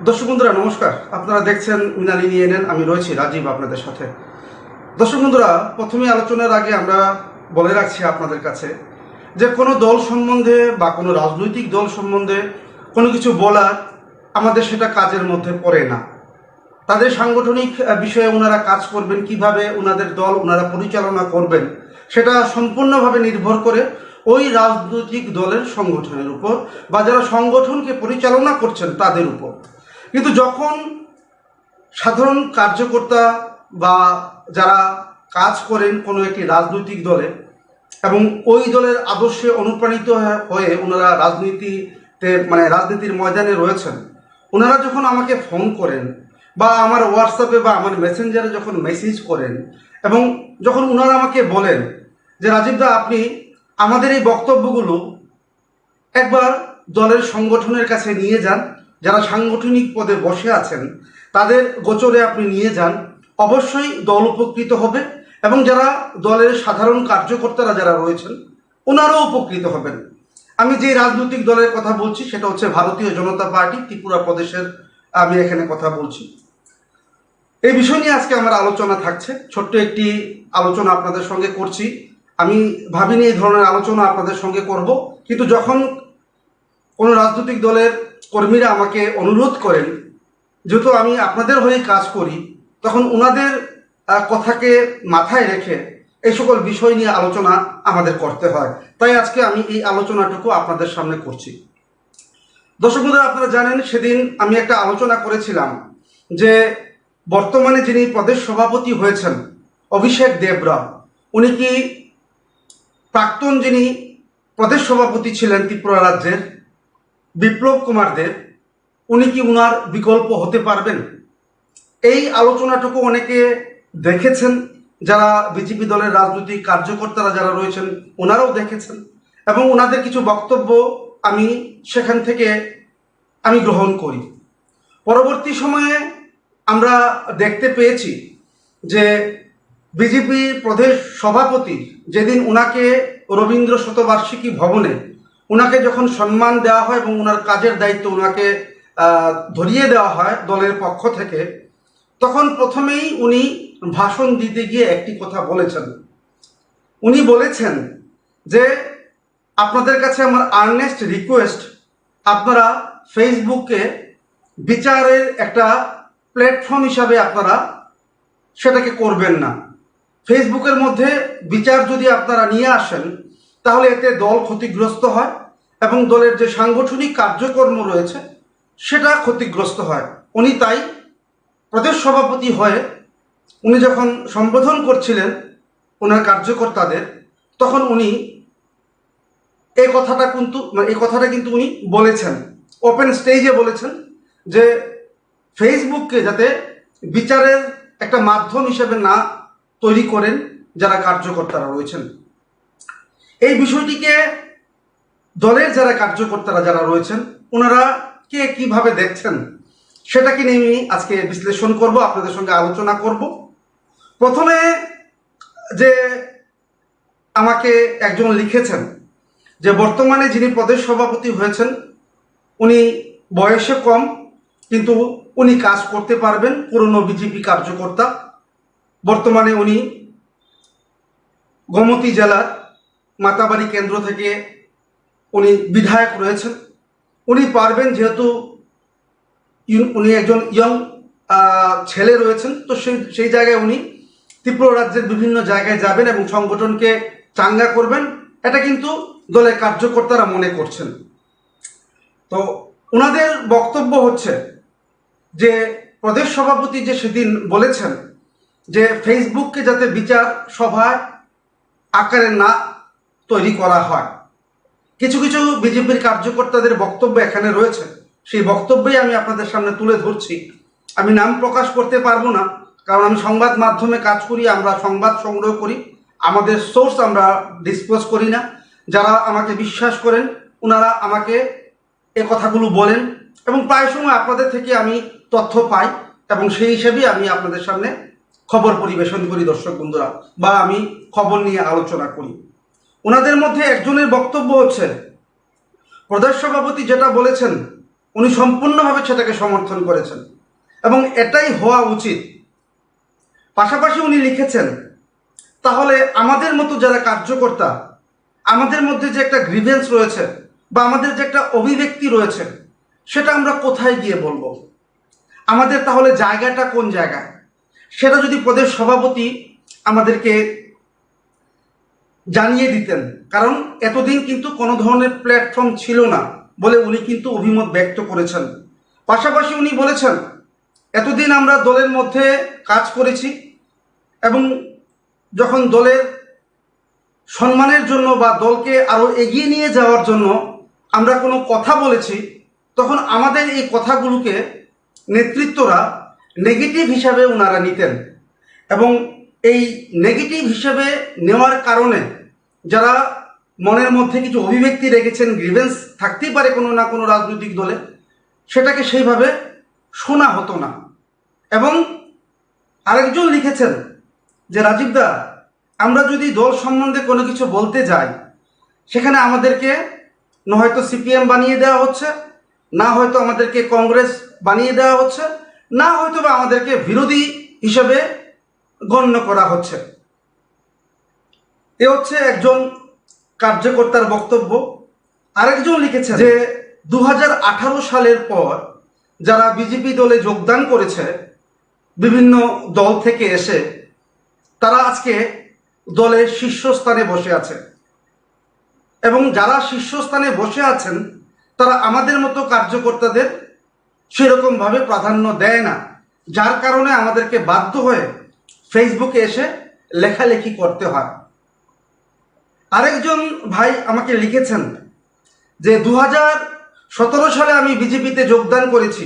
দর্শক বন্ধুরা নমস্কার। আপনারা দেখছেন মিনালি নিয়ে নেন, আমি রয়েছি রাজীব আপনাদের সাথে। দর্শক বন্ধুরা, প্রথমে আলোচনার আগে আমরা বলে রাখছি আপনাদের কাছে যে কোনো দল সম্বন্ধে বা কোনো রাজনৈতিক দল সম্বন্ধে কোনো কিছু বলার আমাদের সেটা কাজের মধ্যে পড়ে না। তাদের সাংগঠনিক বিষয়ে ওনারা কাজ করবেন, কিভাবে ওনাদের দল ওনারা পরিচালনা করবেন, সেটা সম্পূর্ণভাবে নির্ভর করে ওই রাজনৈতিক দলের সংগঠনের উপর বা যারা সংগঠনকে পরিচালনা করছেন তাদের উপর। কিন্তু যখন সাধারণ কার্যকর্তা বা যারা কাজ করেন কোনো একটি রাজনৈতিক দলে এবং ওই দলের আদর্শে অনুপ্রাণিত হয়ে ওনারা রাজনীতির ময়দানে রয়েছেন, ওনারা যখন আমাকে ফোন করেন বা আমার হোয়াটসঅ্যাপে বা আমার মেসেঞ্জারে যখন মেসেজ করেন এবং যখন ওনারা আমাকে বলেন যে রাজীবদা, আপনি আমাদের এই বক্তব্যগুলো একবার দলের সংগঠনের কাছে নিয়ে যান, যারা সাংগঠনিক পদে বসে আছেন তাদের গোচরে আপনি নিয়ে যান, অবশ্যই দল উপকৃত হবে এবং যারা দলের সাধারণ কার্যকর্তারা যারা রয়েছেন ওনারাও উপকৃত হবেন। আমি যে রাজনৈতিক দলের কথা বলছি সেটা হচ্ছে ভারতীয় জনতা পার্টি, ত্রিপুরা প্রদেশের আমি এখানে কথা বলছি। এই বিষয় নিয়ে আজকে আমার আলোচনা থাকছে। ছোট্ট একটি আলোচনা আপনাদের সঙ্গে করছি। আমি ভাবিনি এই ধরনের আলোচনা আপনাদের সঙ্গে করব, কিন্তু যখন কোনো রাজনৈতিক দলের কর্মীরা আমাকে অনুরোধ করেন, যেহেতু আমি আপনাদের হয়ে কাজ করি, তখন ওনাদের কথাকে মাথায় রেখে এই সকল বিষয় নিয়ে আলোচনা আমাদের করতে হয়। তাই আজকে আমি এই আলোচনাটুকু আপনাদের সামনে করছি। দর্শক বন্ধুরা, আপনারা জানেন সেদিন আমি একটা আলোচনা করেছিলাম যে বর্তমানে যিনি প্রদেশ সভাপতি হয়েছেন অভিষেক দেবরা, উনি কি প্রাক্তন যিনি প্রদেশ সভাপতি ছিলেন ত্রিপুরা রাজ্যের বিপ্লব কুমার দেব, উনি কি উনার বিকল্প হতে পারবেন? এই আলোচনাটুকু অনেকে দেখেছেন, যারা বিজেপি দলের রাজনৈতিক কার্যকর্তারা যারা রয়েছেন ওনারাও দেখেছেন এবং ওনাদের কিছু বক্তব্য আমি সেখান থেকে আমি গ্রহণ করি। পরবর্তী সময়ে আমরা দেখতে পেয়েছি যে বিজেপির প্রদেশ সভাপতি যেদিন ওনাকে রবীন্দ্র শতবার্ষিকী ভবনে ওনাকে যখন সম্মান দেওয়া হয় এবং ওনার কাজের দায়িত্ব ওনাকে ধরিয়ে দেওয়া হয় দলের পক্ষ থেকে, তখন প্রথমেই উনি ভাষণ দিতে গিয়ে একটি কথা বলেছেন। উনি বলেছেন যে আপনাদের কাছে আমার আর্নেস্ট রিকোয়েস্ট, আপনারা ফেসবুককে বিচারের একটা প্ল্যাটফর্ম হিসাবে আপনারা সেটাকে করবেন না। ফেসবুকের মধ্যে বিচার যদি আপনারা নিয়ে আসেন তাহলে এতে দল ক্ষতিগ্রস্ত হয় এবং দলের যে সাংগঠনিক কার্যক্রম রয়েছে সেটা ক্ষতিগ্রস্ত হয়। উনি তাই প্রদেশ সভাপতি হয়ে উনি যখন সম্বোধন করছিলেন ওনার কার্যকর্তাদের, তখন উনি এই কথাটা কিন্তু উনি বলেছেন, ওপেন স্টেজে বলেছেন যে ফেসবুককে যাতে বিচারের একটা মাধ্যম হিসেবে না তৈরি করেন যারা কার্যকর্তারা রয়েছেন। এই বিষয়টিকে দলের যারা কার্যকর্তারা যারা রয়েছেন ওনারা কে কিভাবে দেখছেন সেটাকে নিয়ে আমি আজকে বিশ্লেষণ করব, আপনাদের সঙ্গে আলোচনা করব। প্রথমে যে আমাকে একজন লিখেছেন যে বর্তমানে যিনি প্রদেশ সভাপতি হয়েছেন উনি বয়সে কম, কিন্তু উনি কাজ করতে পারবেন, পুরনো বিজেপি কার্যকর্তা। বর্তমানে উনি গোমতী জেলার মাতাবাড়ি কেন্দ্র থেকে উনি বিধায়ক রয়েছেন, উনি পারবেন, যেহেতু উনি একজন ইয়ং ছেলে রয়েছেন, তো সেই জায়গায় উনি ত্রিপুরা রাজ্যের বিভিন্ন জায়গায় যাবেন এবং সংগঠনকে চাঙ্গা করবেন, এটা কিন্তু দলের কার্যকর্তারা মনে করছেন। তো ওনাদের বক্তব্য হচ্ছে যে প্রদেশ সভাপতি যে সেদিন বলেছেন যে ফেসবুককে যাতে বিচার সভায় আকারে না তৈরি করা হয়। কিছু কিছু বিজেপির কার্যকর্তাদের বক্তব্য এখানে রয়েছে, সেই বক্তব্যই আমি আপনাদের সামনে তুলে ধরছি। আমি নাম প্রকাশ করতে পারবো না, কারণ আমি সংবাদ মাধ্যমে কাজ করি, আমরা সংবাদ সংগ্রহ করি, আমাদের সোর্স আমরা ডিসক্লোজ করি না। যারা আমাকে বিশ্বাস করেন ওনারা আমাকে এ কথাগুলো বলেন এবং প্রায় সময় আপনাদের থেকে আমি তথ্য পাই এবং সেই হিসেবেই আমি আপনাদের সামনে খবর পরিবেশন করি দর্শক বন্ধুরা, বা আমি খবর নিয়ে আলোচনা করি। ওনাদের মধ্যে একজনের বক্তব্য হচ্ছে প্রদেশ সভাপতি যেটা বলেছেন উনি সম্পূর্ণভাবে সেটাকে সমর্থন করেছেন এবং এটাই হওয়া উচিত। পাশাপাশি উনি লিখেছেন, তাহলে আমাদের মতো যারা কার্যকর্তা, আমাদের মধ্যে যে একটা গ্রিভেন্স রয়েছে বা আমাদের যে একটা অভিব্যক্তি রয়েছে, সেটা আমরা কোথায় গিয়ে বলবো? আমাদের তাহলে জায়গাটা কোন জায়গায়? সেটা যদি প্রদেশ সভাপতি আমাদেরকে জানিয়ে দিতেন, কারণ এতদিন কিন্তু কোনো ধরনের প্ল্যাটফর্ম ছিল না বলে উনি কিন্তু অভিমত ব্যক্ত করেছেন। পাশাপাশি উনি বলেছেন, এতদিন আমরা দলের মধ্যে কাজ করেছি এবং যখন দলের সম্মানের জন্য বা দলকে আরও এগিয়ে নিয়ে যাওয়ার জন্য আমরা কোনো কথা বলেছি, তখন আমাদের এই কথাগুলোকে নেতৃত্বরা নেগেটিভ হিসাবে ওনারা নিতেন এবং এই নেগেটিভ হিসাবে নেওয়ার কারণে যারা মনের মধ্যে কিছু অভিব্যক্তি রেখেছেন, গ্রিভেন্স থাকতেই পারে কোনো না কোনো রাজনৈতিক দলে, সেটাকে সেইভাবে শোনা হতো না। এবং আরেকজন লিখেছেন যে, রাজীব দা, আমরা যদি দল সম্বন্ধে কোনো কিছু বলতে যাই, সেখানে আমাদেরকে না হয়তো সিপিএম বানিয়ে দেওয়া হচ্ছে, না হয়তো আমাদেরকে কংগ্রেস বানিয়ে দেওয়া হচ্ছে, না হয়তো বা আমাদেরকে বিরোধী হিসেবে গণ্য করা হচ্ছে। এ হচ্ছে একজন কার্যকর্তার বক্তব্য। আরেকজন লিখেছে যে 2018 সালের পর যারা বিজেপি দলে যোগদান করেছে বিভিন্ন দল থেকে এসে, তারা আজকে দলের শীর্ষস্থানে বসে আছে এবং যারা শীর্ষস্থানে বসে আছেন তারা আমাদের মতো কার্যকর্তাদের সেরকমভাবে প্রাধান্য দেয় না, যার কারণে আমাদেরকে বাধ্য হয়ে ফেসবুকে এসে লেখালেখি করতে হয়। আরেকজন ভাই আমাকে লিখেছেন যে 2017 সালে আমি বিজেপিতে যোগদান করেছি,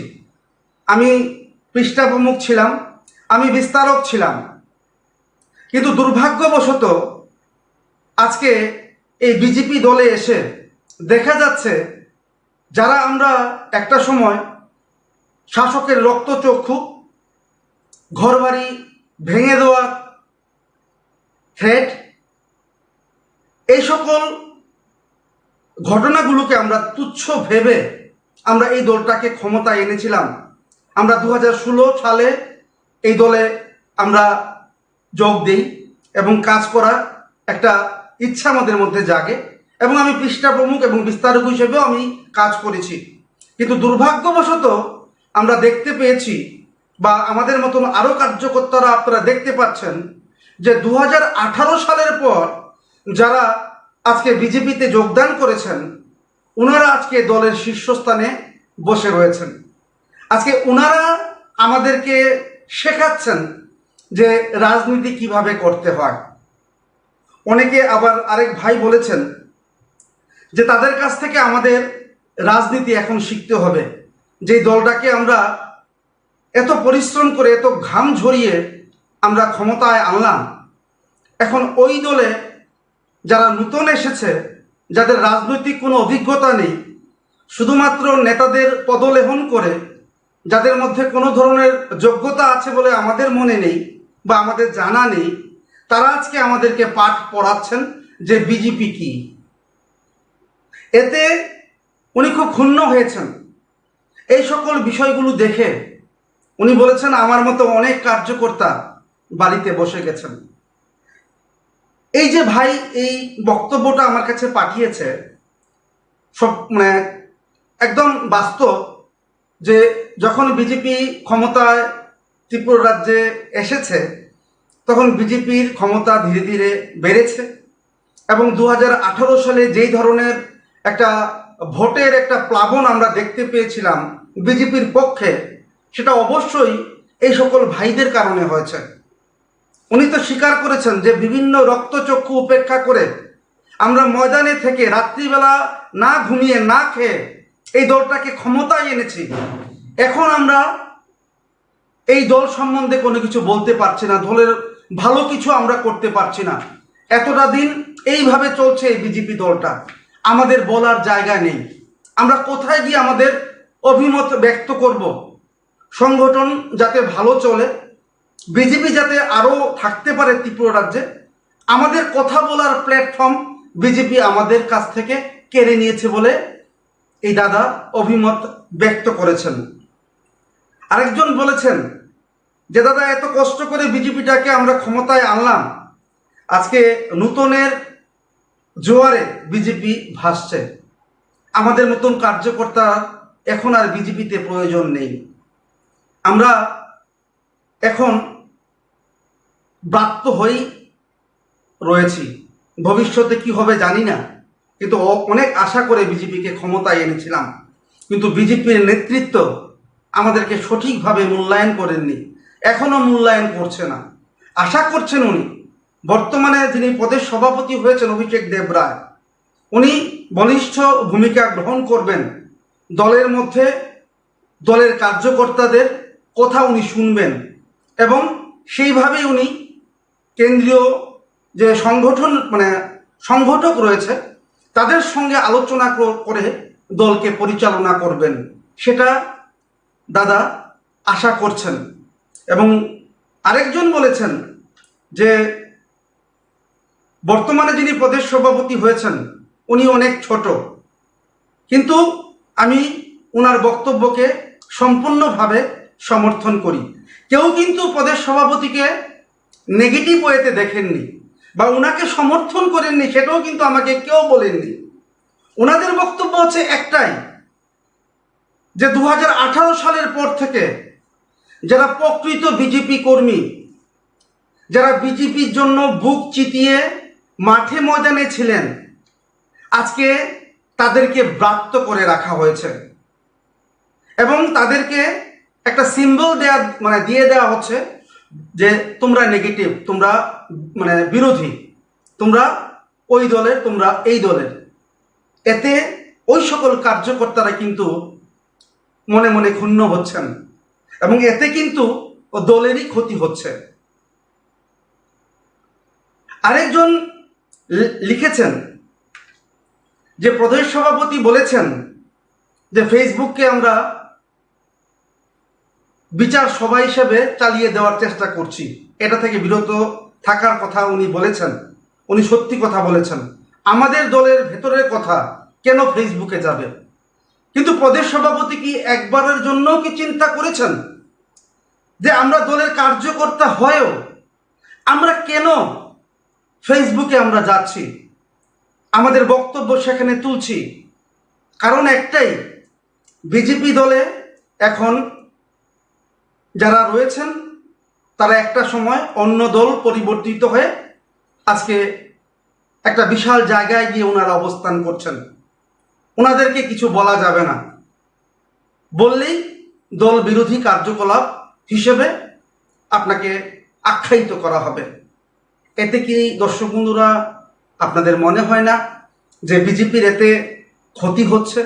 আমি পৃষ্ঠা প্রমুখ ছিলাম, আমি বিস্তারক ছিলাম, কিন্তু দুর্ভাগ্যবশত আজকে এই বিজেপি দলে এসে দেখা যাচ্ছে যারা আমরা একটা সময় শাসকের রক্তচক্ষু, ঘরবাড়ি ভেঙে দেওয়ার থ্রেট, এই সকল ঘটনাগুলোকে আমরা তুচ্ছ ভেবে আমরা এই দলটাকে ক্ষমতায় এনেছিলাম। আমরা 2016 সালে এই দলে আমরা যোগ দিই এবং কাজ করার একটা ইচ্ছা আমাদের মধ্যে জাগে এবং আমি পৃষ্ঠা প্রমুখ এবং বিস্তারক হিসেবেও আমি কাজ করেছি। কিন্তু দুর্ভাগ্যবশত আমরা দেখতে পেয়েছি বা আমাদের মতন আরও কার্যকর্তারা আপনারা দেখতে পাচ্ছেন যে 2018 সালের পর যারা আজকে বিজেপিতে যোগদান করেছেন, ওনারা আজকে দলের শীর্ষস্থানে বসে রয়েছেন। আজকে ওনারা আমাদেরকে শেখাচ্ছেন যে রাজনীতি কিভাবে করতে হয়। অনেকে আবার আরেক ভাই বলেছেন যে তাদের কাছ থেকে আমাদের রাজনীতি এখন শিখতে হবে, যে দলটাকে আমরা এত পরিশ্রম করে এত ঘাম ঝরিয়ে আমরা ক্ষমতায় আনলাম, এখন ওই দলে যারা নতুন এসেছে, যাদের রাজনৈতিক কোনো অভিজ্ঞতা নেই, শুধুমাত্র নেতাদের পদলেহন করে, যাদের মধ্যে কোনো ধরনের যোগ্যতা আছে বলে আমাদের মনে নেই বা আমাদের জানা নেই, তারা আজকে আমাদেরকে পাঠ পড়াচ্ছেন যে বিজেপি কি। এতে উনি খুব ক্ষুণ্ণ হয়েছেন। এই সকল বিষয়গুলো দেখে উনি বলেছেন, আমার মতো অনেক কার্যকর্তা বাড়িতে বসে গেছেন। এই যে ভাই এই বক্তব্যটা আমার কাছে পাঠিয়েছে, সব একদম বাস্তব, যে যখন বিজেপি ক্ষমতায় ত্রিপুরা রাজ্যে এসেছে তখন বিজেপির ক্ষমতা ধীরে ধীরে বেড়েছে এবং 2018 সালে যেই ধরনের একটা ভোটের একটা প্লাবন আমরা দেখতে পেয়েছিলাম বিজেপির পক্ষে, সেটা অবশ্যই এই সকল ভাইদের কারণে হয়েছে। উনি তো স্বীকার করেছেন যে বিভিন্ন রক্তচক্ষু উপেক্ষা করে আমরা ময়দানে থেকে রাত্রিবেলা না ঘুমিয়ে না খেয়ে এই দলটাকে ক্ষমতায় এনেছি। এখন আমরা এই দল সম্বন্ধে কোনো কিছু বলতে পারছি না, দলের ভালো কিছু আমরা করতে পারছি না। এতটা দিন এইভাবে চলছে এই বিজেপি দলটা, আমাদের বলার জায়গা নেই। আমরা কোথায় গিয়ে আমাদের অভিমত ব্যক্ত করব? সংগঠন যাতে ভালো চলে, বিজেপি যাতে আরও থাকতে পারে ত্রিপুরা রাজ্যে, আমাদের কথা বলার প্ল্যাটফর্ম বিজেপি আমাদের কাছ থেকে কেড়ে নিয়েছে বলে এই দাদা অভিমত ব্যক্ত করেছেন। আরেকজন বলেছেন যে দাদা এত কষ্ট করে বিজেপিটাকে আমরা ক্ষমতায় আনলাম, আজকে নূতনের জোয়ারে বিজেপি ভাসছে, আমাদের মতন কার্যকর্তা এখন আর বিজেপিতে প্রয়োজন নেই, আমরা এখন ব্রাত্য হয়েই রয়েছি, ভবিষ্যতে কি হবে জানি না, কিন্তু অনেক আশা করে বিজেপিকে ক্ষমতায় এনেছিলাম, কিন্তু বিজেপির নেতৃত্ব আমাদেরকে সঠিকভাবে মূল্যায়ন করেননি, এখনো মূল্যায়ন করছে না। আশা করছেন উনি বর্তমানে যিনি প্রদেশ সভাপতি হয়েছেন অভিষেক দেবরায়, উনি বলিষ্ঠ ভূমিকা গ্রহণ করবেন, দলের মধ্যে দলের কার্যকর্তাদের কথা উনি শুনবেন এবং সেইভাবেই উনি কেন্দ্রীয় যে সংগঠক রয়েছে তাদের সঙ্গে আলোচনা করে দলকে পরিচালনা করবেন, সেটা দাদা আশা করছেন। এবং আরেকজন বলেছেন যে বর্তমানে যিনি প্রদেশ সভাপতি হয়েছেন উনি অনেক ছোট, কিন্তু আমি ওনার বক্তব্যকে সম্পূর্ণভাবে সমর্থন করি। কেউ কিন্তু প্রদেশ সভাপতিকে নেগেটিভ ওয়েতে দেখেননি বা ওনাকে সমর্থন করেননি, সেটাও কিন্তু আমাকে কেউ বলেননি। ওনাদের বক্তব্য হচ্ছে একটাই, যে 2018 সালের পর থেকে যারা প্রকৃত বিজেপি কর্মী, যারা বিজেপির জন্য বুক চিতিয়ে মাঠে ময়দানে ছিলেন, আজকে তাদেরকে ব্রাত্য করে রাখা হয়েছে এবং তাদেরকে একটা সিম্বল দিয়ে দেওয়া হচ্ছে যে তোমরা নেগেটিভ, তোমরা বিরোধী, তোমরা ওই দলের, তোমরা এই দলের। এতে ওই সকল কার্যকর্তারা কিন্তু মনে মনে ক্ষুণ্ণ হচ্ছেন এবং এতে কিন্তু দলেরই ক্ষতি হচ্ছে। আরেকজন লিখেছেন যে প্রদেশ সভাপতি বলেছেন যে ফেসবুককে আমরা বিচার সভা হিসেবে চালিয়ে দেওয়ার চেষ্টা করছি, এটা থেকে বিরত থাকার কথা উনি বলেছেন। উনি সত্যি কথা বলেছেন, আমাদের দলের ভেতরের কথা কেন ফেসবুকে যাবে? কিন্তু প্রদেশ সভাপতি কি একবারের জন্য কি চিন্তা করেছেন যে আমরা দলের কার্যকর্তা হয়েও আমরা কেন ফেসবুকে আমরা যাচ্ছি, আমাদের বক্তব্য সেখানে তুলছি? কারণ একটাই, বিজেপি দলে এখন যারা রয়েছেন তারা একটা সময় অন্য দল পরিবর্তিত হয়ে আজকে একটা বিশাল জায়গায় গিয়ে ওনারা অবস্থান করছেন। ওনাদেরকে কিছু বলা যাবে না, বললেই দল বিরোধী কার্যকলাপ হিসেবে আপনাকে আখ্যায়িত করা হবে। এতে কি দর্শক বন্ধুরা আপনাদের মনে হয় না যে বিজেপির এতে ক্ষতি হচ্ছে?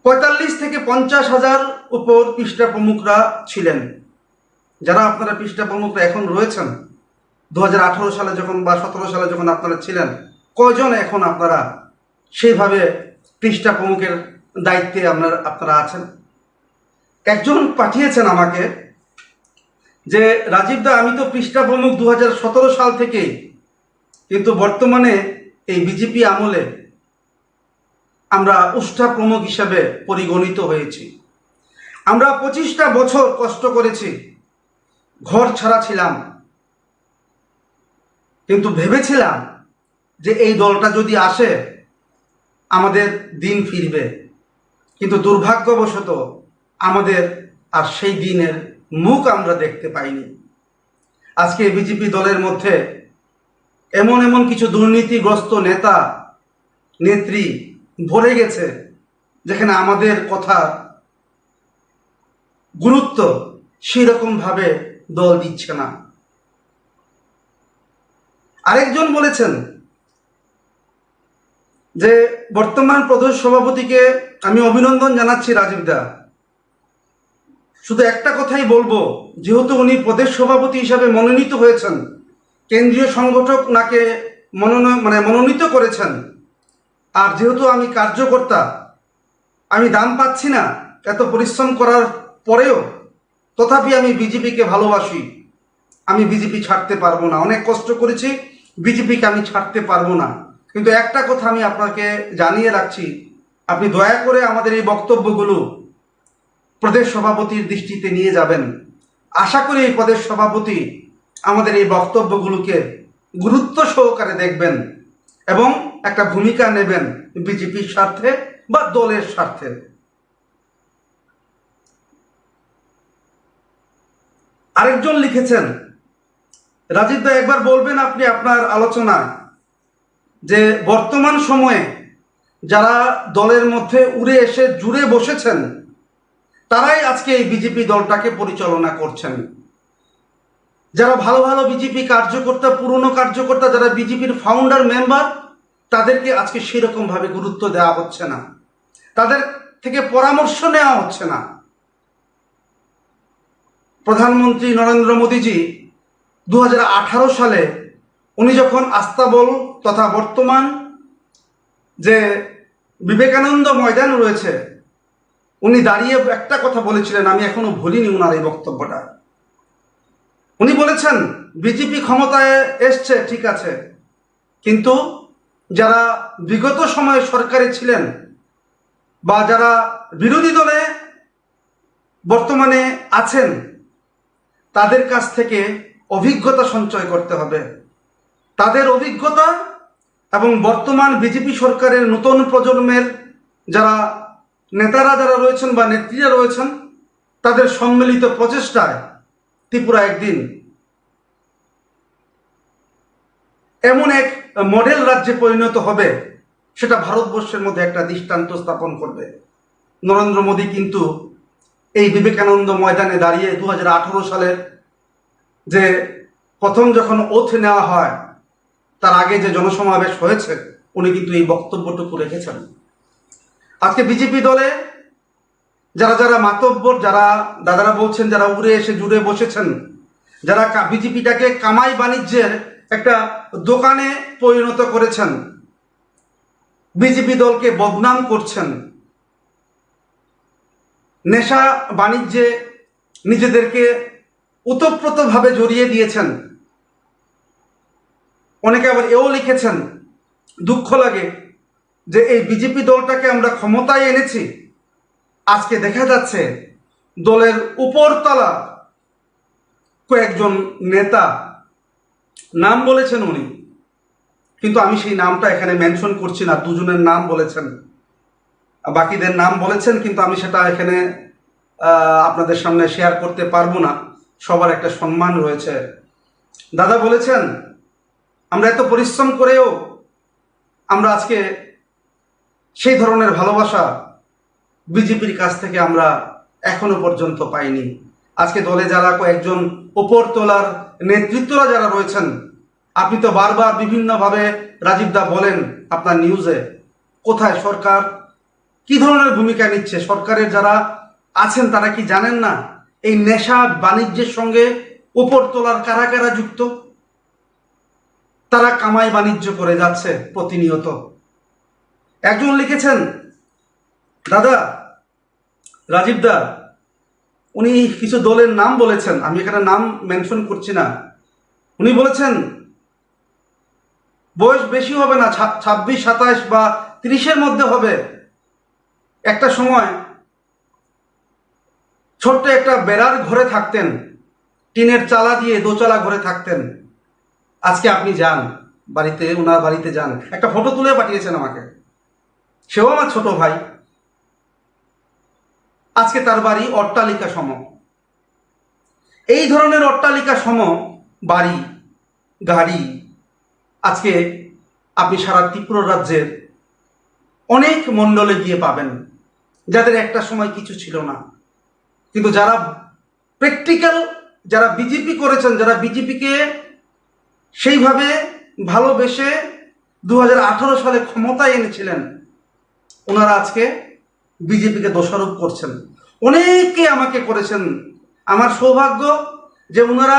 45 থেকে 50 হাজার উপর পৃষ্ঠা প্রমুখরা ছিলেন, যারা আপনারা পৃষ্ঠা প্রমুখরা এখন রয়েছেন, 2018 সালে যখন বা 17 সালে যখন আপনারা ছিলেন, কয়জন এখন আপনারা সেইভাবে পৃষ্ঠা প্রমুখের দায়িত্বে আপনারা আছেন? একজন পাঠিয়েছেন আমাকে যে রাজীব দা, আমি তো পৃষ্ঠা প্রমুখ 2017 সাল থেকে, কিন্তু বর্তমানে এই বিজেপি আমলে আমরা উষ্ঠা প্রমুখ হিসাবে পরিগণিত হয়েছি। আমরা 25টা বছর কষ্ট করেছি, ঘর ছাড়া ছিলাম, কিন্তু ভেবেছিলাম যে এই দলটা যদি আসে আমাদের দিন ফিরবে, কিন্তু দুর্ভাগ্যবশত আমাদের আর সেই দিনের মুখ আমরা দেখতে পাইনি। আজকে বিজেপি দলের মধ্যে এমন কিছু দুর্নীতিগ্রস্ত নেতা নেত্রী ভরে গেছে, যেখানে আমাদের কথা গুরুত্ব সেরকম ভাবে দল দিচ্ছে না। আরেকজন বলেছেন যে বর্তমান প্রদেশ সভাপতিকে আমি অভিনন্দন জানাচ্ছি রাজীব দা, শুধু একটা কথাই বলবো, যেহেতু উনি প্রদেশ সভাপতি হিসাবে মনোনীত হয়েছেন, কেন্দ্রীয় সংগঠক ওনাকে মনোনীত করেছেন, আর যেহেতু আমি কার্যকর্তা, আমি দাম পাচ্ছি না এত পরিশ্রম করার পরেও, তথাপি আমি বিজেপিকে ভালোবাসি, আমি বিজেপি ছাড়তে পারবো না, অনেক কষ্ট করেছি, বিজেপিকে আমি ছাড়তে পারবো না। কিন্তু একটা কথা আমি আপনাকে জানিয়ে রাখছি, আপনি দয়া করে আমাদের এই বক্তব্যগুলো প্রদেশ সভাপতির দৃষ্টিতে নিয়ে যাবেন। আশা করি এই প্রদেশ সভাপতি আমাদের এই বক্তব্যগুলোকে গুরুত্ব সহকারে দেখবেন এবং একটা ভূমিকা নেবেন বিজেপির স্বার্থে বা দলের স্বার্থে। আরেকজন লিখেছেন, রাজীব দা একবার বলবেন আপনি আপনার আলোচনায় যে বর্তমান সময়ে যারা দলের মধ্যে উড়ে এসে জুড়ে বসেছেন তারাই আজকে এই বিজেপি দলটাকে পরিচালনা করছেন। যারা ভালো ভালো বিজেপি কার্যকর্তা, পুরনো কার্যকর্তা, যারা বিজেপির ফাউন্ডার মেম্বার, তাদেরকে আজকে সেরকম ভাবে গুরুত্ব দেওয়া হচ্ছে না, তাদের থেকে পরামর্শ নেওয়া হচ্ছে না। প্রধানমন্ত্রী নরেন্দ্র মোদীজি 2018 সালে উনি যখন আস্তাবল তথা বর্তমান যে বিবেকানন্দ ময়দান রয়েছে, উনি দাঁড়িয়ে একটা কথা বলেছিলেন, আমি এখনো ভুলিনি ওনার এই বক্তব্যটা। উনি বলেছেন বিজেপি ক্ষমতায় এসছে ঠিক আছে, কিন্তু যারা বিগত সময়ে সরকারে ছিলেন বা যারা বিরোধী দলে বর্তমানে আছেন তাদের কাছ থেকে অভিজ্ঞতা সঞ্চয় করতে হবে। তাদের অভিজ্ঞতা এবং বর্তমান বিজেপি সরকারের নতুন প্রজন্মের যারা নেতারা যারা রয়েছেন বা নেত্রীরা রয়েছেন, তাদের সম্মিলিত প্রচেষ্টায় ত্রিপুরা একদিন এমন এক মডেল রাজ্যে পরিণত হবে, সেটা ভারতবর্ষের মধ্যে একটা দৃষ্টান্ত স্থাপন করবে। নরেন্দ্র মোদী কিন্তু এই বিবেকানন্দ ময়দানে দাঁড়িয়ে 2018 সালের যে প্রথম যখন ওথ নেওয়া হয় তার আগে যে জনসমাবেশ হয়েছে, উনি কিন্তু এই বক্তব্যটুকু রেখেছেন। আজকে বিজেপি দলে যারা যারা মাতব্বর, যারা দাদারা বলছেন, যারা উড়ে এসে জুড়ে বসেছেন, যারা বিজেপিটাকে কামাই বাণিজ্যের একটা দোকানে পরিণত করেছেন, বিজেপি দলকে বদনাম করছেন, নেশা বাণিজ্যে নিজেদেরকে ওতপ্রোতভাবে জড়িয়ে দিয়েছেন। অনেকে আবার এও লিখেছেন, দুঃখ লাগে যে এই বিজেপি দলটাকে আমরা ক্ষমতায় এনেছি, আজকে দেখা যাচ্ছে দলের উপরতলা কয়েকজন নেতা, নাম বলেছেন উনি, কিন্তু আমি সেই নামটা এখানে মেনশন করছি না, দুজনের নাম বলেছেন, বাকিদের নাম বলেছেন, কিন্তু আমি সেটা এখানে আপনাদের সামনে শেয়ার করতে পারবো না, সবার একটা সম্মান রয়েছে। দাদা বলেছেন আমরা এত পরিশ্রম করেও আমরা আজকে সেই ধরনের ভালোবাসা বিজেপির কাছ থেকে আমরা এখনো পর্যন্ত পাইনি। আজকে দলে যারা কয়েকজন ওপর তোলার নেতৃত্বরা যারা রয়েছেন, আপনি তো বারবার বিভিন্নভাবে রাজীব দা বলেন আপনার নিউজে, কোথায় সরকার কি ধরনের ভূমিকা নিচ্ছে? সরকারের যারা আছেন তারা কি জানেন না এই নেশা বাণিজ্যের সঙ্গে ওপর তোলার কারা কারা যুক্ত? তারা কামাই বাণিজ্য করে যাচ্ছে প্রতিনিয়ত। একজন লিখেছেন, দাদা রাজীব দা, উনি কিছু দলের নাম বলেছেন, আমি এখানে নাম মেনশন করছি না, উনি বলেছেন বয়স বেশি হবে না, 26, 27 বা 30-এর মধ্যে হবে। একটা সময় ছোট্ট একটা বেড়ার ঘরে থাকতেন, টিনের চালা দিয়ে দোচালা ঘরে থাকতেন। আজকে আপনি যান বাড়িতে, ওনার বাড়িতে যান, একটা ফটো তুলে পাঠিয়েছেন আমাকে, সেও আমার ছোট ভাই। আজকে তার বাড়ি অট্টালিকা সম, এই ধরনের অট্টালিকা সম বাড়ি গাড়ি আজকে আপনি সারা ত্রিপুরা রাজ্যের অনেক মণ্ডলে গিয়ে পাবেন, যাদের একটা সময় কিছু ছিল না, কিন্তু যারা প্র্যাকটিক্যাল, যারা বিজেপি করেছেন, যারা বিজেপিকে সেইভাবে ভালোবেসে 2018 সালে ক্ষমতায় এনেছিলেন, ওনারা আজকে বিজেপিকে দোষারোপ করছেন। অনেকে আমাকে করেছেন, আমার সৌভাগ্য যে ওনারা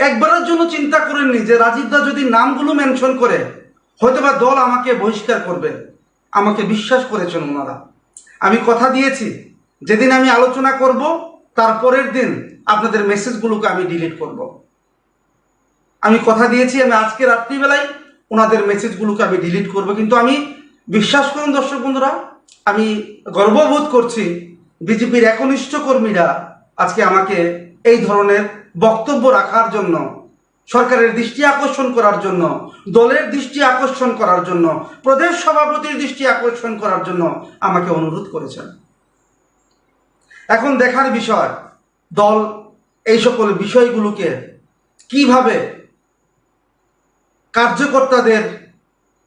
একবারের জন্য চিন্তা করেননি যে রাজীব দা যদি নামগুলো মেনশন করে হয়তোবা দল আমাকে বহিষ্কার করবে। আমাকে বিশ্বাস করেছেন ওনারা। আমি কথা দিয়েছি যেদিন আমি আলোচনা করব তারপরের দিন আপনাদের মেসেজগুলোকে আমি ডিলিট করব। আমি কথা দিয়েছি, আমি আজকে রাত্রিবেলায় ওনাদের মেসেজগুলোকে আমি ডিলিট করব, কিন্তু আমি বিশ্বাস করুন দর্শক বন্ধুরা, আমি গর্ববোধ করছি বিজেপির একনিষ্ঠ কর্মীরা আজকে আমাকে এই ধরনের বক্তব্য রাখার জন্য, সরকারের দৃষ্টি আকর্ষণ করার জন্য, দলের দৃষ্টি আকর্ষণ করার জন্য, প্রদেশ সভাপতির দৃষ্টি আকর্ষণ করার জন্য আমাকে অনুরোধ করেছেন। এখন দেখার বিষয় দল এই সকল বিষয়গুলোকে কিভাবে কার্যকর্তাদের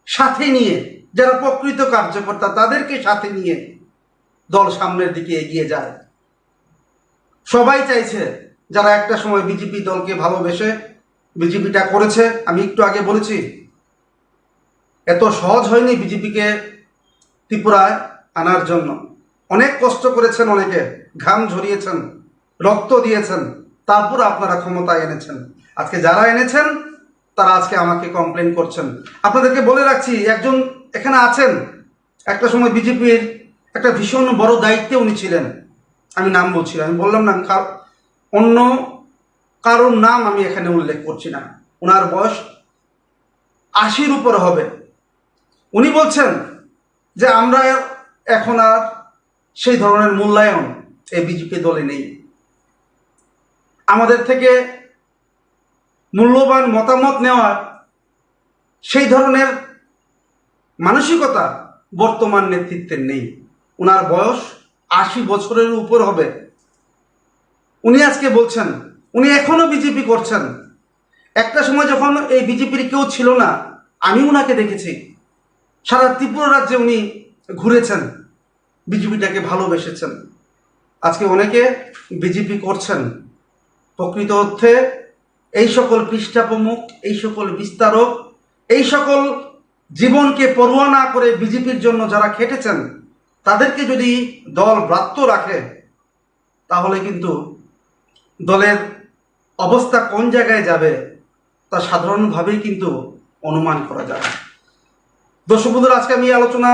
সাথে নিয়ে, যারা প্রকৃত কার্যকর্তা তাদেরকে সাথে নিয়ে দল সামনের দিকে এগিয়ে যায়। সবাই চাইছে, যারা একটা সময় বিজেপি দলকে ভালোবেসে বিজেপিটা করেছে, আমি একটু আগে বলেছি এত সহজ হয়নি বিজেপিকে ত্রিপুরায় আনার জন্য। অনেক কষ্ট করেছেন, অনেকে ঘাম ঝরিয়েছেন, রক্ত দিয়েছেন, তারপর আপনারা ক্ষমতায় এনেছেন। আজকে যারা এনেছেন তারা আজকে আমাকে কমপ্লেন করছেন। আপনাদেরকে বলে রাখছি, একজন এখানে আছেন, একটা সময় বিজেপির একটা ভীষণ বড় দায়িত্বে উনি ছিলেন, আমি নাম বলছি, আমি বললাম না, অন্য কারোর নাম আমি এখানে উল্লেখ করছি না, ওনার বয়স 80-র উপর হবে। উনি বলছেন যে আমরা এখন আর সেই ধরনের মূল্যায়ন এই বিজেপি দলে নেই, আমাদের থেকে মূল্যবান মতামত নেওয়ার সেই ধরনের মানসিকতা বর্তমান নেতৃত্বের নেই। ওনার বয়স 80 বছরের উপর হবে। উনি আজকে বলছেন উনি এখনো বিজেপি করছেন। একটা সময় যখন এই বিজেপির কেউ ছিল না, আমি ওনাকে দেখেছি, সারা ত্রিপুরা রাজ্যে উনি ঘুরেছেন, বিজেপিটাকে ভালোবেসেছেন। আজকে অনেকে বিজেপি করছেন, প্রকৃত অর্থে এই সকল পৃষ্ঠা প্রমুখ, এই সকল বিস্তারক, এই সকল জীবনকে পরোয়া না করে বিজেপির জন্য যারা খেটেছেন, তাদেরকে যদি দল ব্রাত্য রাখে তাহলে কিন্তু দলের অবস্থা কোন জায়গায় যাবে তা সাধারণভাবেই কিন্তু অনুমান করা যায়। দর্শক বন্ধুরা, আজকে আমি আলোচনা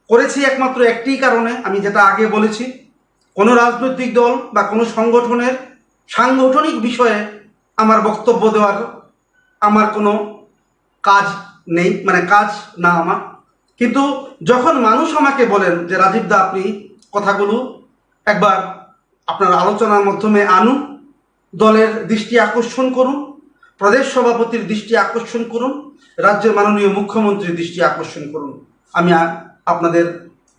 করেছি একমাত্র একটি কারণে, আমি যেটা আগে বলেছি, কোনো রাজনৈতিক দল বা কোনো সংগঠনের সাংগঠনিক বিষয়ে আমার বক্তব্য দেওয়ার আমার কোনো কাজ নেই, মানে কাজ না আমার। কিন্তু যখন মানুষ আমাকে বলেন যে রাজীব দা, আপনি কথাগুলো একবার আপনার আলোচনার মাধ্যমে আনুন, দলের দৃষ্টি আকর্ষণ করুন, প্রদেশ সভাপতির দৃষ্টি আকর্ষণ করুন, রাজ্যের মাননীয় মুখ্যমন্ত্রীর দৃষ্টি আকর্ষণ করুন, আমি আপনাদের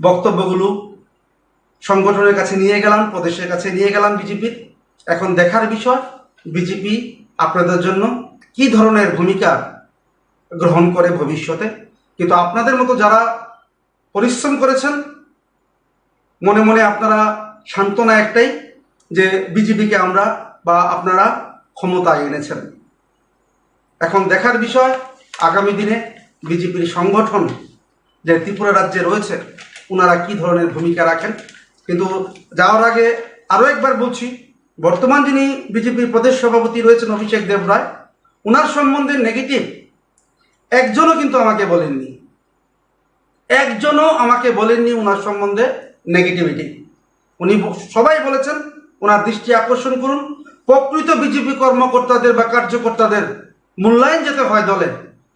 বক্তব্যগুলো সংগঠনের কাছে নিয়ে গেলাম, প্রদেশের কাছে নিয়ে গেলাম বিজেপির। এখন দেখার বিষয় বিজেপি আপনাদের জন্য কি ধরনের ভূমিকা গ্রহণ করে ভবিষ্যতে। কিন্তু আপনাদের মতো যারা পরিশ্রম করেছেন, মনে মনে আপনারা সান্ত্বনা একটাই, যে বিজেপিকে আমরা বা আপনারা ক্ষমতায় এনেছেন। এখন দেখার বিষয় আগামী দিনে বিজেপির সংগঠন যে ত্রিপুরা রাজ্যে রয়েছে, ওনারা কি ধরনের ভূমিকা রাখেন। কিন্তু যাওয়ার আগে আরও একবার বলছি, বর্তমান যিনি বিজেপির প্রদেশ সভাপতি রয়েছেন অভিষেক দেব রায়, ওনার সম্বন্ধে নেগেটিভ একজনও কিন্তু আমাকে বলেননি, একজনও আমাকে বলেননি ওনার সম্বন্ধে নেগেটিভিটি। উনি সবাই বলেছেন ওনার দৃষ্টি আকর্ষণ করুন, প্রকৃত বিজেপি কর্মকর্তাদের বা কার্যকর্তাদের মূল্যায়ন যেতে হয় দলে,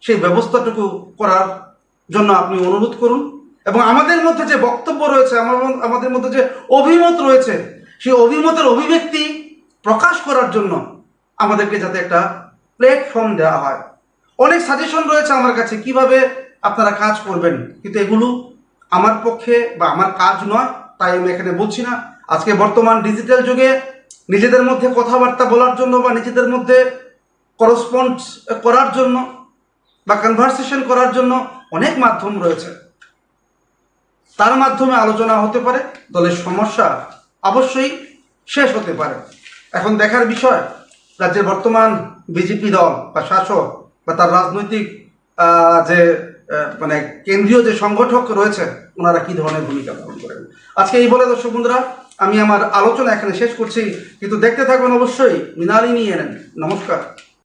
সেই ব্যবস্থাটুকু করার জন্য আপনি অনুরোধ করুন। এবং আমাদের মধ্যে যে বক্তব্য রয়েছে, আমাদের মধ্যে যে অভিমত রয়েছে, সেই অভিমতের অভিব্যক্তি প্রকাশ করার জন্য আমাদেরকে যাতে একটা প্ল্যাটফর্ম দেওয়া হয়। অনেক সাজেশন রয়েছে আমার কাছে কিভাবে আপনারা কাজ করবেন, কিন্তু এগুলো আমার পক্ষে বা আমার কাজ নয়, তাই আমি এখানে বলছি না। আজকে বর্তমান ডিজিটাল যুগে নিজেদের মধ্যে কথাবার্তা বলার জন্য বা নিজেদের মধ্যে করসপন্ড করার জন্য বা কনভারসেশন করার জন্য অনেক মাধ্যম রয়েছে, তার মাধ্যমে আলোচনা হতে পারে, দলের সমস্যা অবশ্যই শেষ হতে পারে। এখন দেখার বিষয় রাজ্যের বর্তমান বিজেপি দল বা শাসক বা তার রাজনৈতিক যে মানে কেন্দ্রীয় যে সংগঠক রয়েছে, ওনারা কি ধরনের ভূমিকা পালন করেন। আজকে এই বলে দর্শক বন্ধুরা, আমি আমার আলোচনা এখানে শেষ করছি, কিন্তু দেখতে থাকবেন অবশ্যই মৃণালিনী এনএন। নমস্কার।